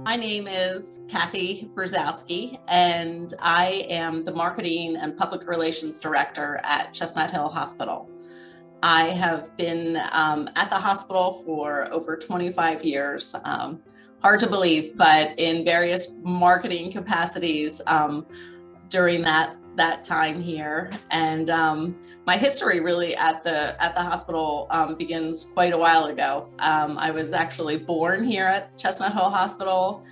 My name is Cathy Brzozowski, and I am the Marketing and Public Relations Director at Chestnut Hill Hospital. I have been at the hospital for over 25 years. Hard to believe, but in various marketing capacities during that time here. And my history really at the hospital begins quite a while ago. I was actually born here at Chestnut Hill Hospital.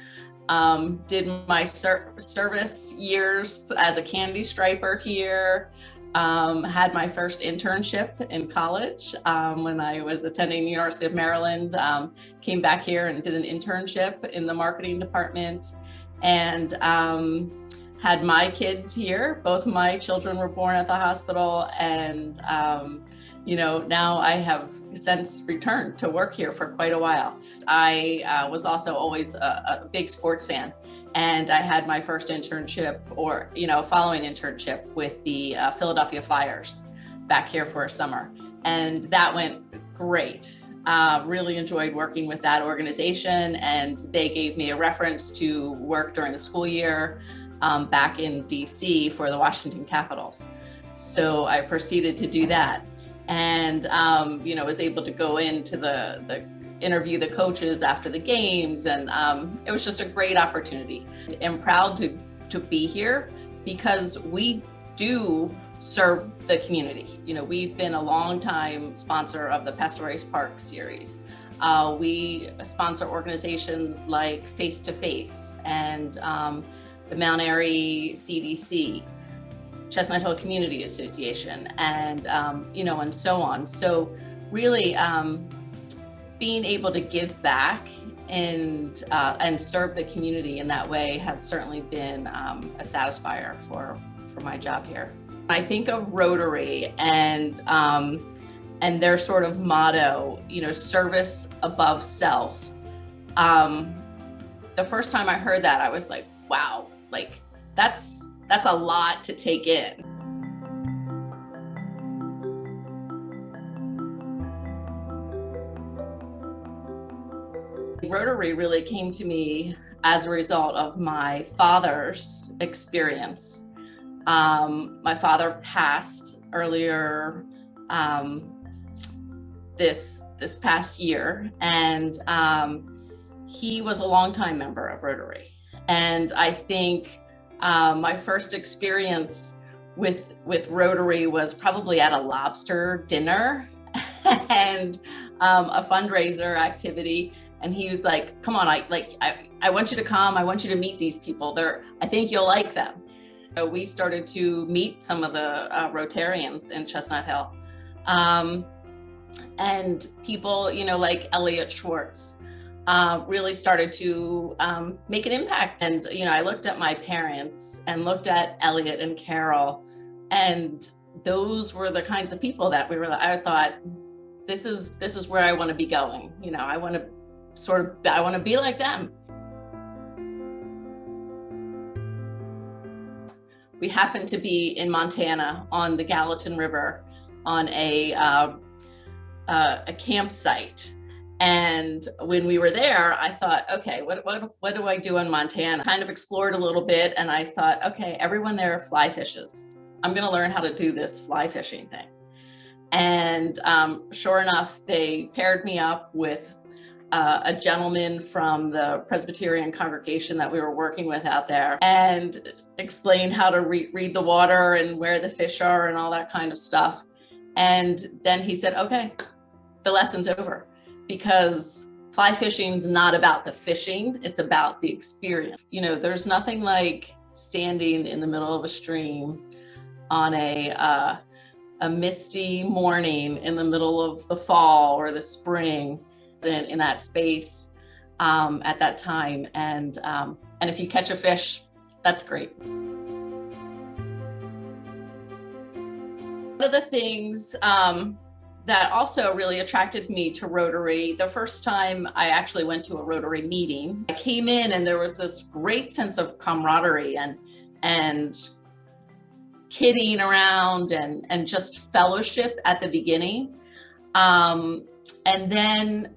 Did my service years as a candy striper here. Had my first internship in college when I was attending the University of Maryland. Came back here and did an internship in the marketing department, and had my kids here. Both my children were born at the hospital, and now I have since returned to work here for quite a while. I was also always a big sports fan, and I had my first internship, or following internship, with the Philadelphia Flyers back here for a summer, and that went great. Really enjoyed working with that organization, and they gave me a reference to work during the school year back in DC for the Washington Capitals. So I proceeded to do that, and was able to go into the interview the coaches after the games, and it was just a great opportunity. I'm proud to be here because we do serve the community. We've been a long time sponsor of the Pastores Park series. We sponsor organizations like Face to Face and the Mount Airy CDC, Chestnut Hill Community Association, and and so on. So really being able to give back and serve the community in that way has certainly been a satisfier for my job here. I think of Rotary and their sort of motto, service above self. The first time I heard that, I was like, wow, that's a lot to take in. Rotary really came to me as a result of my father's experience. My father passed earlier this past year, and he was a longtime member of Rotary. And I think my first experience with Rotary was probably at a lobster dinner and a fundraiser activity. And he was like, "Come on, I want you to come. I want you to meet these people. I think you'll like them." So we started to meet some of the Rotarians in Chestnut Hill, and people, like Elliot Schwartz. Really started to make an impact. And, I looked at my parents and looked at Elliot and Carol, and those were the kinds of people that I thought, this is where I want to be going. I want to be like them. We happened to be in Montana on the Gallatin River on a campsite. And when we were there, I thought, okay, what do I do in Montana? Kind of explored a little bit, and I thought, okay, everyone there fly fishes. I'm going to learn how to do this fly fishing thing. And sure enough, they paired me up with a gentleman from the Presbyterian congregation that we were working with out there, and explained how to read the water and where the fish are and all that kind of stuff. And then he said, okay, the lesson's over. Because fly fishing's not about the fishing, it's about the experience. There's nothing like standing in the middle of a stream on a misty morning in the middle of the fall or the spring in that space at that time. And if you catch a fish, that's great. One of the things that also really attracted me to Rotary, the first time I actually went to a Rotary meeting, I came in and there was this great sense of camaraderie and kidding around and just fellowship at the beginning. And then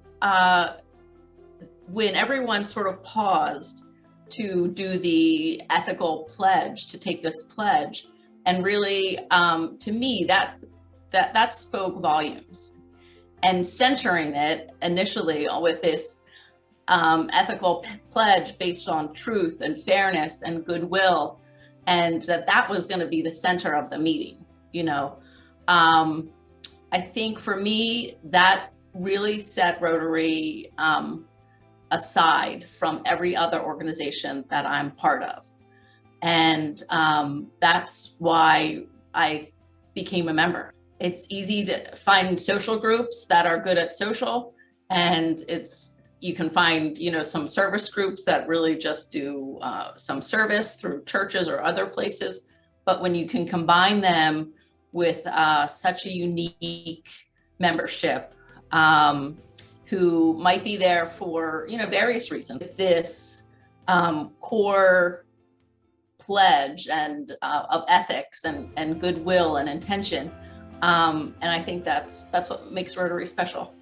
when everyone sort of paused to do the ethical pledge, to take this pledge, and really, to me, that spoke volumes. And censoring it initially with this ethical pledge based on truth and fairness and goodwill, and that was going to be the center of the meeting. I think for me, that really set Rotary aside from every other organization that I'm part of. And that's why I became a member. It's easy to find social groups that are good at social, and you can find, some service groups that really just do some service through churches or other places. But when you can combine them with such a unique membership who might be there for, various reasons, this core pledge and of ethics and goodwill and intention. And I think that's what makes Rotary special.